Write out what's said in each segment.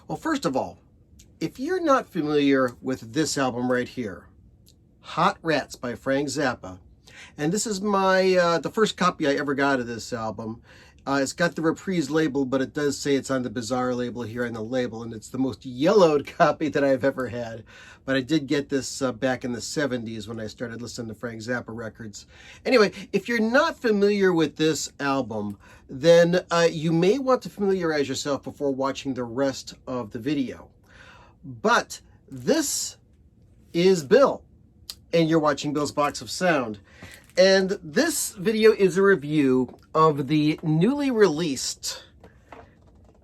Well, first of all, if you're not familiar with this album right here, Hot Rats by Frank Zappa, and this is my the first copy I ever got of this album. It's got the Reprise label, but it does say it's on the Bizarre label here on the label, and it's the most yellowed copy that I've ever had. But I did get this back in the 70s when I started listening to Frank Zappa records. Anyway, if you're not familiar with this album, then you may want to familiarize yourself before watching the rest of the video. But this is Bill, and you're watching Bill's Box of Sound. And this video is a review of the newly released,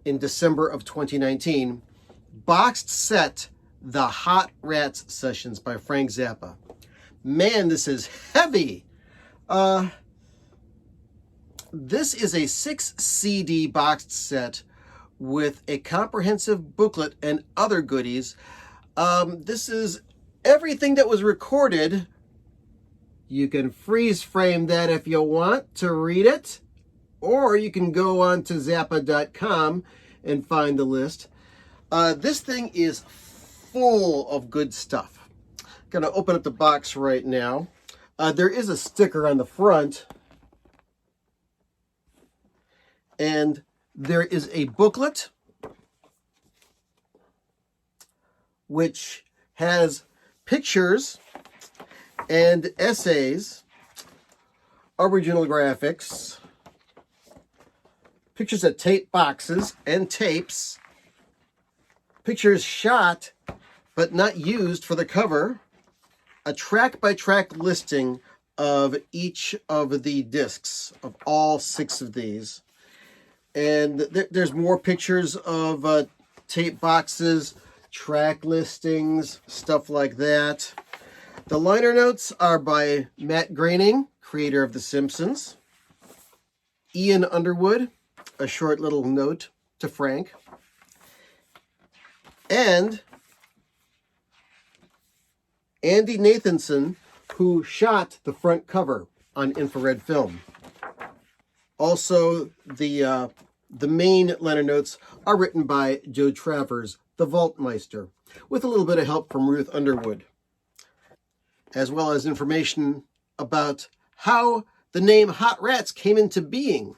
in December of 2019, boxed set, The Hot Rats Sessions by Frank Zappa. Man, this is heavy. This is a 6 CD boxed set with a comprehensive booklet and other goodies. This is everything that was recorded. You can freeze frame that if you want to read it, or you can go on to Zappa.com and find the list. This thing is full of good stuff. I'm gonna open up the box right now. There is a sticker on the front, and there is a booklet which has pictures and essays, original graphics, pictures of tape boxes and tapes, pictures shot but not used for the cover, a track-by-track listing of each of the discs, of all 6 of these. And there's more pictures of tape boxes, track listings, stuff like that. The liner notes are by Matt Groening, creator of The Simpsons. Ian Underwood, a short little note to Frank. And Andy Nathanson, who shot the front cover on infrared film. Also, the main liner notes are written by Joe Travers, the Vaultmeister, with a little bit of help from Ruth Underwood, as well as information about how the name Hot Rats came into being.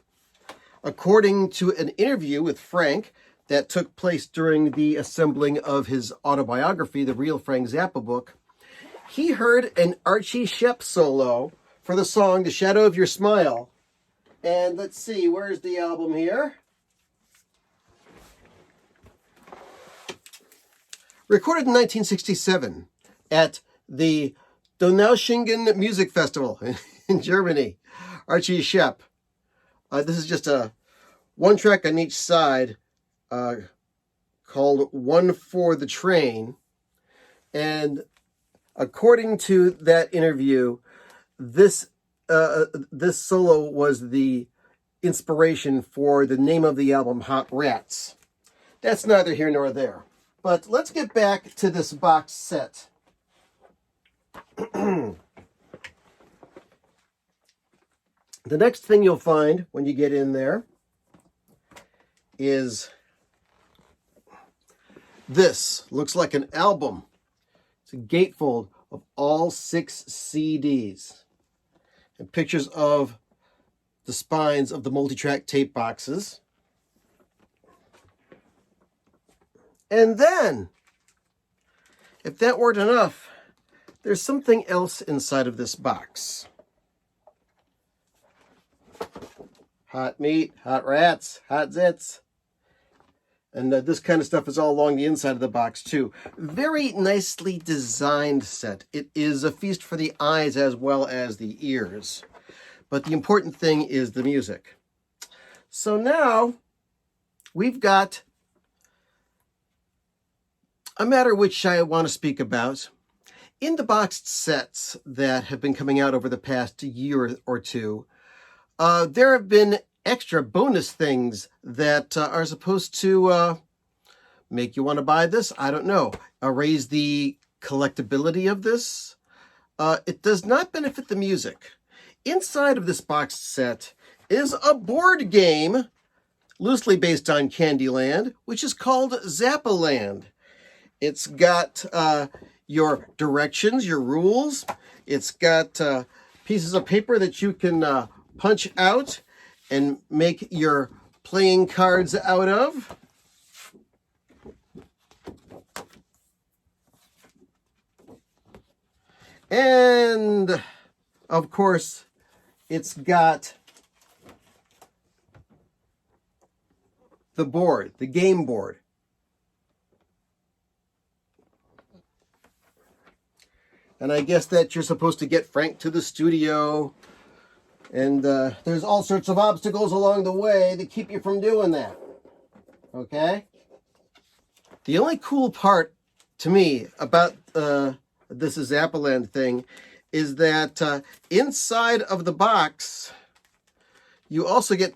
According to an interview with Frank that took place during the assembling of his autobiography, The Real Frank Zappa Book, he heard an Archie Shepp solo for the song The Shadow of Your Smile. And let's see, where's the album here? Recorded in 1967 at the Donaueschingen Music Festival in Germany. Archie Shepp. This is just a one track on each side called One for the Train. And according to that interview, this solo was the inspiration for the name of the album, Hot Rats. That's neither here nor there. But let's get back to this box set. The next thing you'll find when you get in there is this. Looks like an album. It's a gatefold of all 6 CDs. And pictures of the spines of the multi-track tape boxes. And then, if that weren't enough, there's something else inside of this box. Hot meat, hot rats, hot zits. And this kind of stuff is all along the inside of the box too. Very nicely designed set. It is a feast for the eyes as well as the ears. But the important thing is the music. So now we've got a matter which I want to speak about. In the boxed sets that have been coming out over the past year or two, there have been extra bonus things that are supposed to make you want to buy this. I don't know. Raise the collectability of this. It does not benefit the music. Inside of this boxed set is a board game loosely based on Candyland, which is called Zappa Land. It's got your directions, your rules. It's got pieces of paper that you can punch out and make your playing cards out of. And, of course, it's got the board, the game board. And I guess that you're supposed to get Frank to the studio. And there's all sorts of obstacles along the way that keep you from doing that. Okay? The only cool part to me about this is Zappa Land thing is that inside of the box, you also get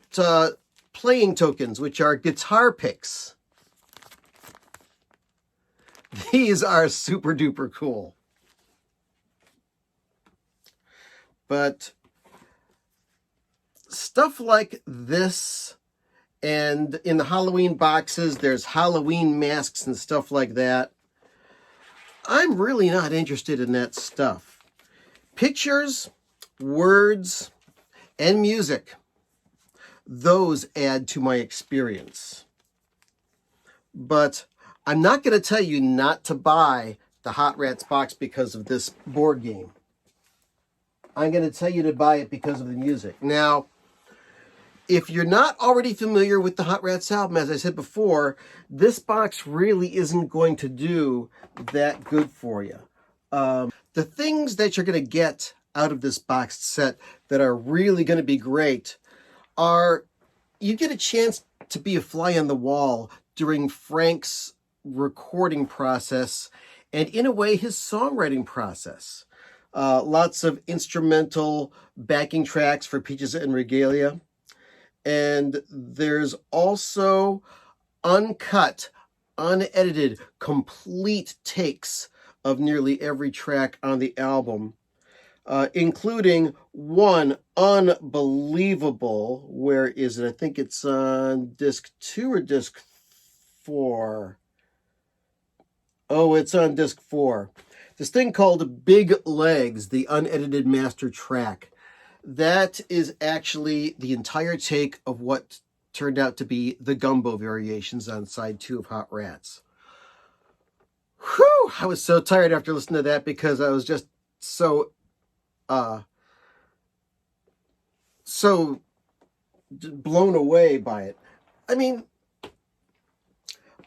playing tokens, which are guitar picks. These are super duper cool. But stuff like this, and in the Halloween boxes, there's Halloween masks and stuff like that. I'm really not interested in that stuff. Pictures, words, and music, those add to my experience. But I'm not going to tell you not to buy the Hot Rats box because of this board game. I'm going to tell you to buy it because of the music. Now, if you're not already familiar with the Hot Rats album, as I said before, this box really isn't going to do that good for you. The things that you're going to get out of this boxed set that are really going to be great are you get a chance to be a fly on the wall during Frank's recording process and, in a way, his songwriting process. Lots of instrumental backing tracks for Peaches and Regalia. And there's also uncut, unedited, complete takes of nearly every track on the album, including one unbelievable, where is it? I think it's on disc 2 or disc 4. Oh, it's on disc 4. This thing called Big Legs, the unedited master track. That is actually the entire take of what turned out to be the Gumbo variations on side 2 of Hot Rats. Whew! I was so tired after listening to that because I was just so blown away by it. I mean,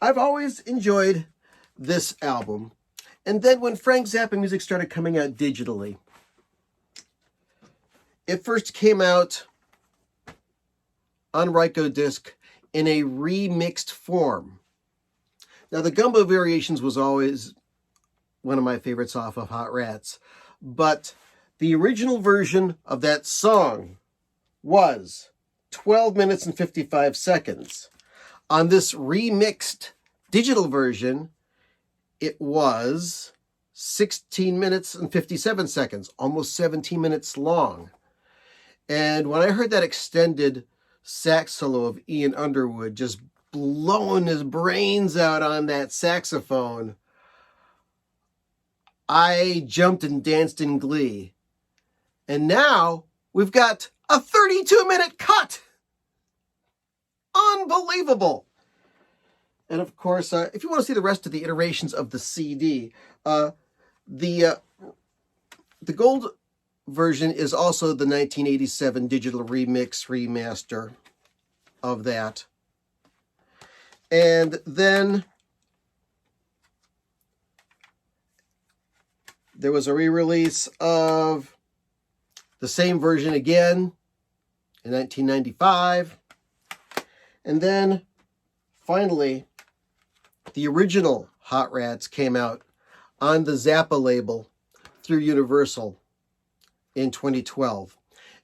I've always enjoyed this album. And then when Frank Zappa music started coming out digitally, it first came out on Rykodisc in a remixed form. Now, the Gumbo Variations was always one of my favorites off of Hot Rats, but the original version of that song was 12 minutes and 55 seconds. On this remixed digital version, it was 16 minutes and 57 seconds, almost 17 minutes long. And when I heard that extended sax solo of Ian Underwood just blowing his brains out on that saxophone, I jumped and danced in glee. And now we've got a 32-minute cut. Unbelievable. And of course, if you want to see the rest of the iterations of the CD, the gold version is also the 1987 digital remix remaster of that. And then there was a re-release of the same version again in 1995. And then finally, the original Hot Rats came out on the Zappa label through Universal in 2012.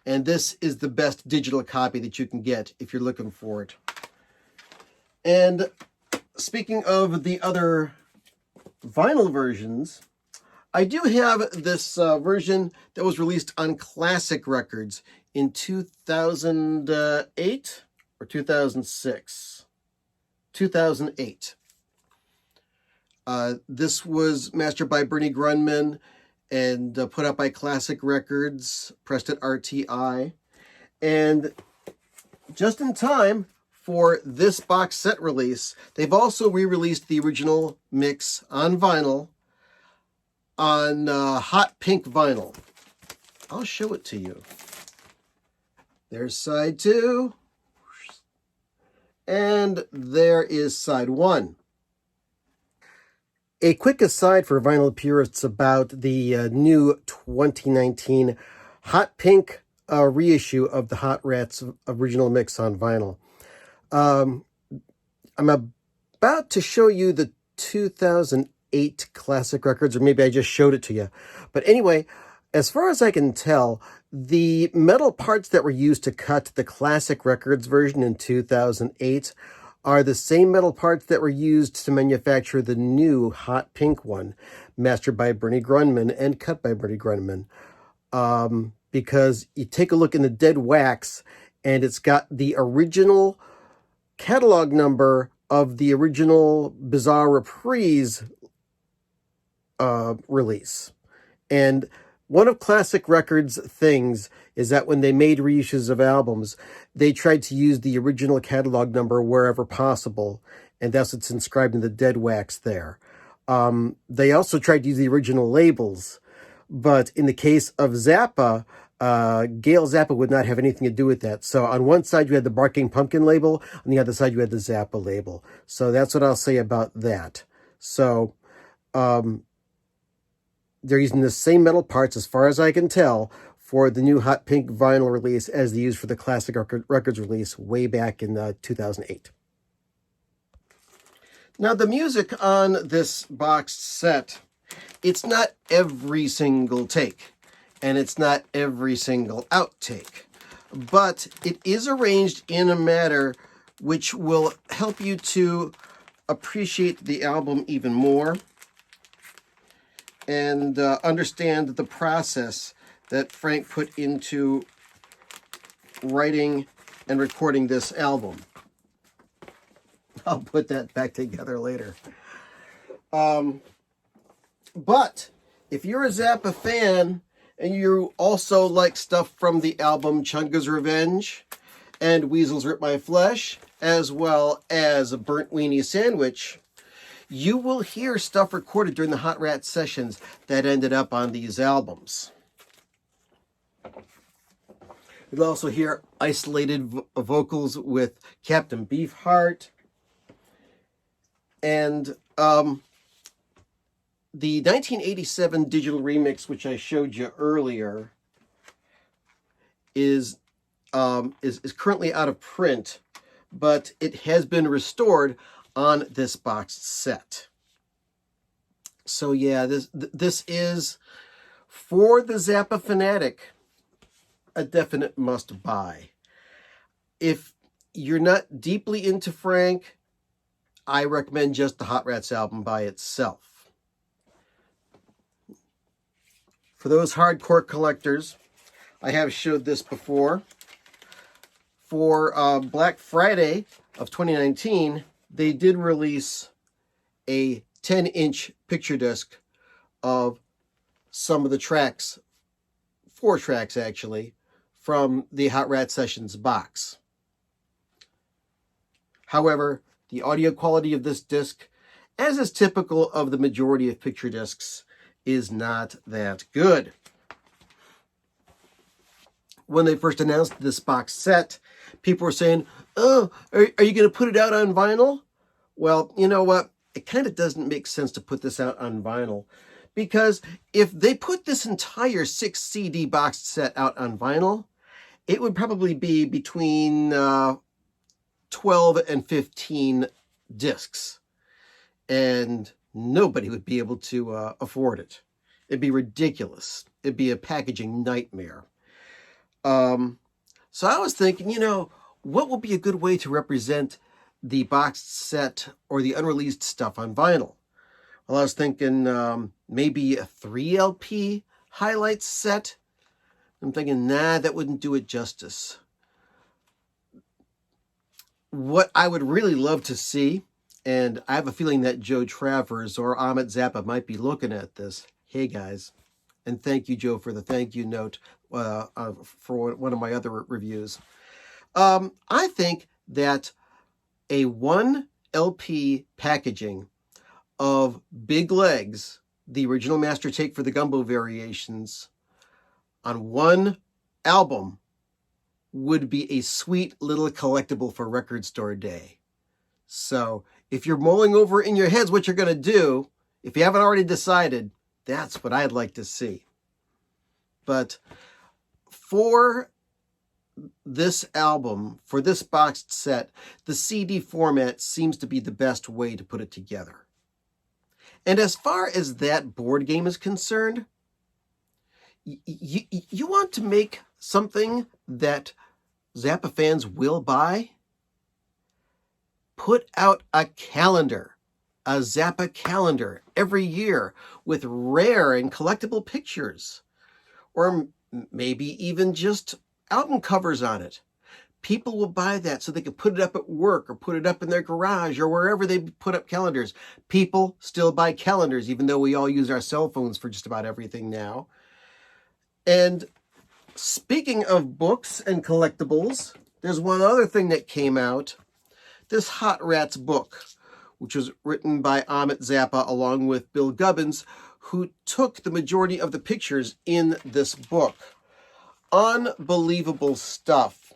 And this is the best digital copy that you can get if you're looking for it. And speaking of the other vinyl versions, I do have this version that was released on Classic Records in 2008. or 2006, 2008. This was mastered by Bernie Grundman and put out by Classic Records, pressed at RTI. And just in time for this box set release, they've also re-released the original mix on vinyl, on hot pink vinyl. I'll show it to you. There's side 2. And there is side 1. A quick aside for vinyl purists about the new 2019 hot pink reissue of the Hot Rats original mix on vinyl. I'm about to show you the 2008 Classic Records, or maybe I just showed it to you. But anyway, as far as I can tell, the metal parts that were used to cut the Classic Records version in 2008 are the same metal parts that were used to manufacture the new hot pink one, mastered by Bernie Grundman and cut by Bernie Grundman. Because you take a look in the dead wax, and it's got the original catalog number of the original Bizarre Reprise release. And one of Classic Records' things is that when they made reissues of albums, they tried to use the original catalog number wherever possible, and that's what's inscribed in the dead wax there. They also tried to use the original labels, but in the case of Zappa, Gail Zappa would not have anything to do with that. So on one side you had the Barking Pumpkin label, on the other side you had the Zappa label. So that's what I'll say about that. So they're using the same metal parts, as far as I can tell, for the new hot pink vinyl release as they used for the Classic Records release way back in 2008. Now, the music on this boxed set, it's not every single take, and it's not every single outtake, but it is arranged in a manner which will help you to appreciate the album even more and understand the process that Frank put into writing and recording this album. I'll put that back together later. But if you're a Zappa fan and you also like stuff from the album Chunga's Revenge and Weasels Rip My Flesh, as well as a Burnt Weenie Sandwich, you will hear stuff recorded during the Hot Rat sessions that ended up on these albums. You'll also hear isolated vocals with Captain Beefheart. And the 1987 digital remix, which I showed you earlier, is currently out of print, but it has been restored on this boxed set. So yeah, this is, for the Zappa fanatic, a definite must buy. If you're not deeply into Frank, I recommend just the Hot Rats album by itself. For those hardcore collectors, I have showed this before. For Black Friday of 2019, they did release a 10-inch picture disc of some of the tracks, 4 tracks actually, from the Hot Rat Sessions box. However, the audio quality of this disc, as is typical of the majority of picture discs, is not that good. When they first announced this box set, people were saying, oh, are you going to put it out on vinyl? Well, you know what? It kind of doesn't make sense to put this out on vinyl, because if they put this entire 6 CD boxed set out on vinyl, it would probably be between 12 and 15 discs, and nobody would be able to afford it. It'd be ridiculous. It'd be a packaging nightmare. So I was thinking, what would be a good way to represent the boxed set or the unreleased stuff on vinyl? Well, I was thinking maybe a 3 LP highlights set. I'm thinking, nah, that wouldn't do it justice. What I would really love to see, and I have a feeling that Joe Travers or Ahmet Zappa might be looking at this. Hey guys, and thank you, Joe, for the thank you note for one of my other reviews. I think that a 1 LP packaging of Big Legs, the original master tape for the Gumbo variations, on one album would be a sweet little collectible for Record Store Day. So if you're mulling over in your heads what you're going to do, if you haven't already decided, that's what I'd like to see. But for this album, for this boxed set, the CD format seems to be the best way to put it together. And as far as that board game is concerned, you want to make something that Zappa fans will buy? Put out a calendar, a Zappa calendar every year with rare and collectible pictures, or maybe even just album covers on it. People will buy that so they can put it up at work or put it up in their garage or wherever they put up calendars. People still buy calendars, even though we all use our cell phones for just about everything now. And speaking of books and collectibles, there's one other thing that came out. This Hot Rats book, which was written by Ahmet Zappa along with Bill Gubbins, who took the majority of the pictures in this book. Unbelievable stuff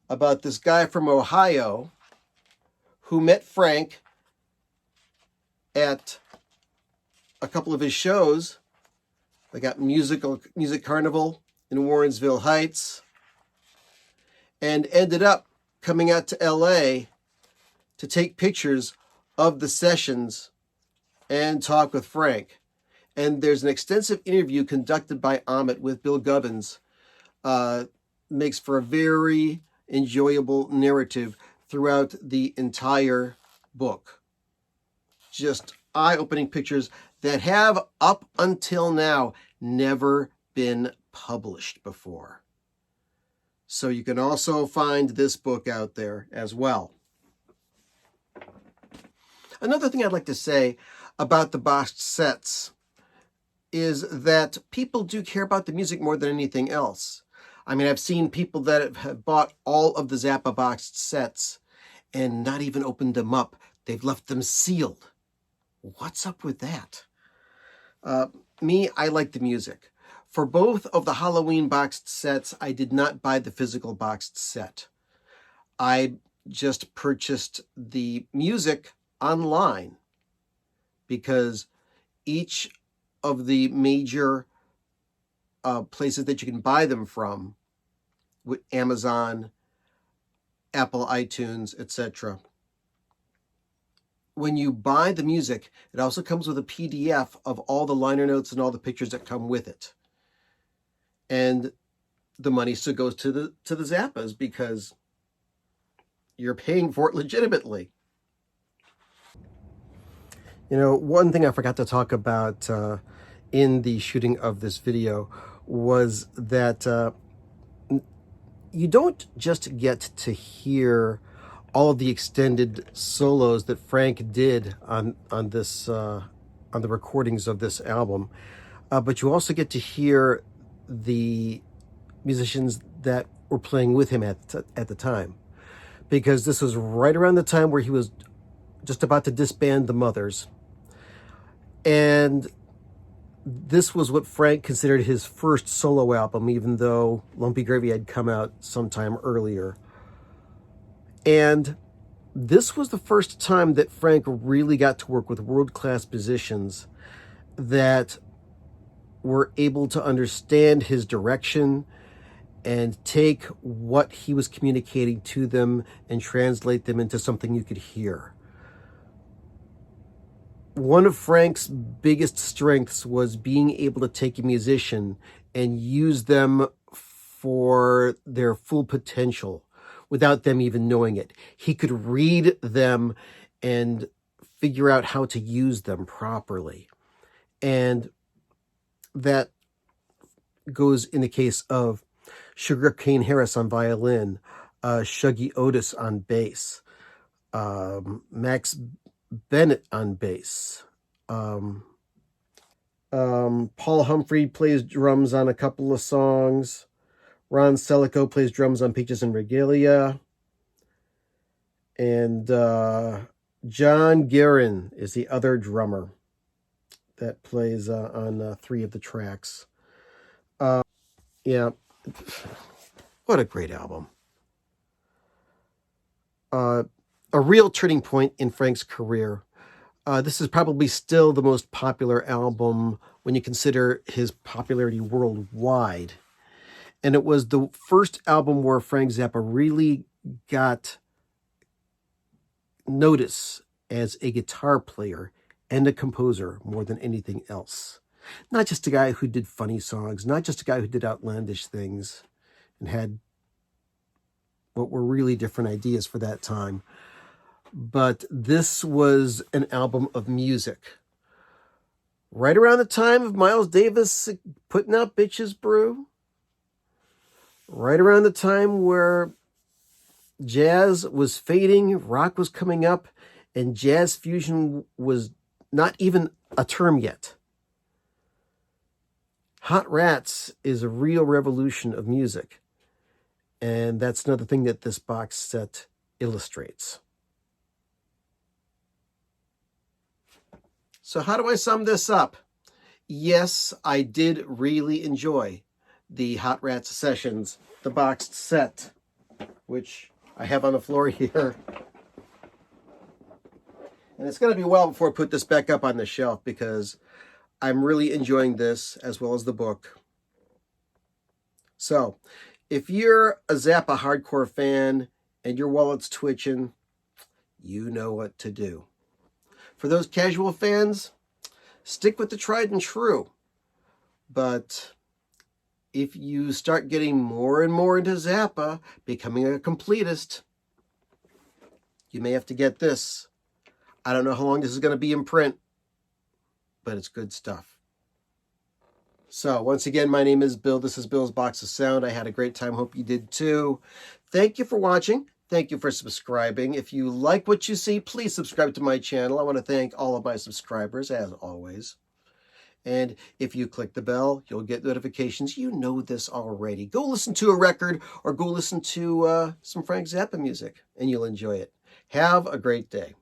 about this guy from Ohio who met Frank at a couple of his shows. They got Music Carnival in Warrensville Heights, and ended up coming out to LA to take pictures of the sessions and talk with Frank. And there's an extensive interview conducted by Ahmet with Bill Gubbins. Makes for a very enjoyable narrative throughout the entire book. Just eye-opening pictures that have, up until now, never been published before. So you can also find this book out there as well. Another thing I'd like to say about the boxed sets is that people do care about the music more than anything else. I mean, I've seen people that have bought all of the Zappa boxed sets and not even opened them up. They've left them sealed. What's up with that? Me, I like the music. For both of the Halloween boxed sets, I did not buy the physical boxed set. I just purchased the music online because each of the major places that you can buy them from, with Amazon, Apple iTunes, etc. When you buy the music, it also comes with a PDF of all the liner notes and all the pictures that come with it. And the money still goes to the Zappas because you're paying for it legitimately. You know, one thing I forgot to talk about in the shooting of this video was that you don't just get to hear all of the extended solos that Frank did on this on the recordings of this album, but you also get to hear the musicians that were playing with him at the time, because this was right around the time where he was just about to disband the Mothers, and this was what Frank considered his first solo album, even though Lumpy Gravy had come out sometime earlier. And this was the first time that Frank really got to work with world-class musicians that were able to understand his direction and take what he was communicating to them and translate them into something you could hear. One of Frank's biggest strengths was being able to take a musician and use them for their full potential without them even knowing it. He could read them and figure out how to use them properly. And that goes in the case of Sugar Cane Harris on violin, Shuggy Otis on bass. Max Bennett on bass. Paul Humphrey plays drums on a couple of songs. Ron Selico plays drums on Peaches and Regalia. And John Guerin is the other drummer that plays on 3 of the tracks. Yeah, what a great album. A real turning point in Frank's career. This is probably still the most popular album when you consider his popularity worldwide. And it was the first album where Frank Zappa really got notice as a guitar player and a composer more than anything else. Not just a guy who did funny songs, not just a guy who did outlandish things and had what were really different ideas for that time. But this was an album of music. Right around the time of Miles Davis putting out Bitches Brew. Right around the time where jazz was fading, rock was coming up, and jazz fusion was not even a term yet. Hot Rats is a real revolution of music. And that's another thing that this box set illustrates. So how do I sum this up? Yes, I did really enjoy the Hot Rats sessions, the boxed set, which I have on the floor here. And it's going to be a while before I put this back up on the shelf because I'm really enjoying this as well as the book. So, if you're a Zappa hardcore fan and your wallet's twitching, you know what to do. For those casual fans, stick with the tried and true. But if you start getting more and more into Zappa, becoming a completist, you may have to get this. I don't know how long this is going to be in print, but it's good stuff. So, once again, my name is Bill. This is Bill's Box of Sound. I had a great time. Hope you did too. Thank you for watching. Thank you for subscribing. If you like what you see, please subscribe to my channel. I want to thank all of my subscribers, as always. And if you click the bell, you'll get notifications. You know this already. Go listen to a record or go listen to some Frank Zappa music, and you'll enjoy it. Have a great day.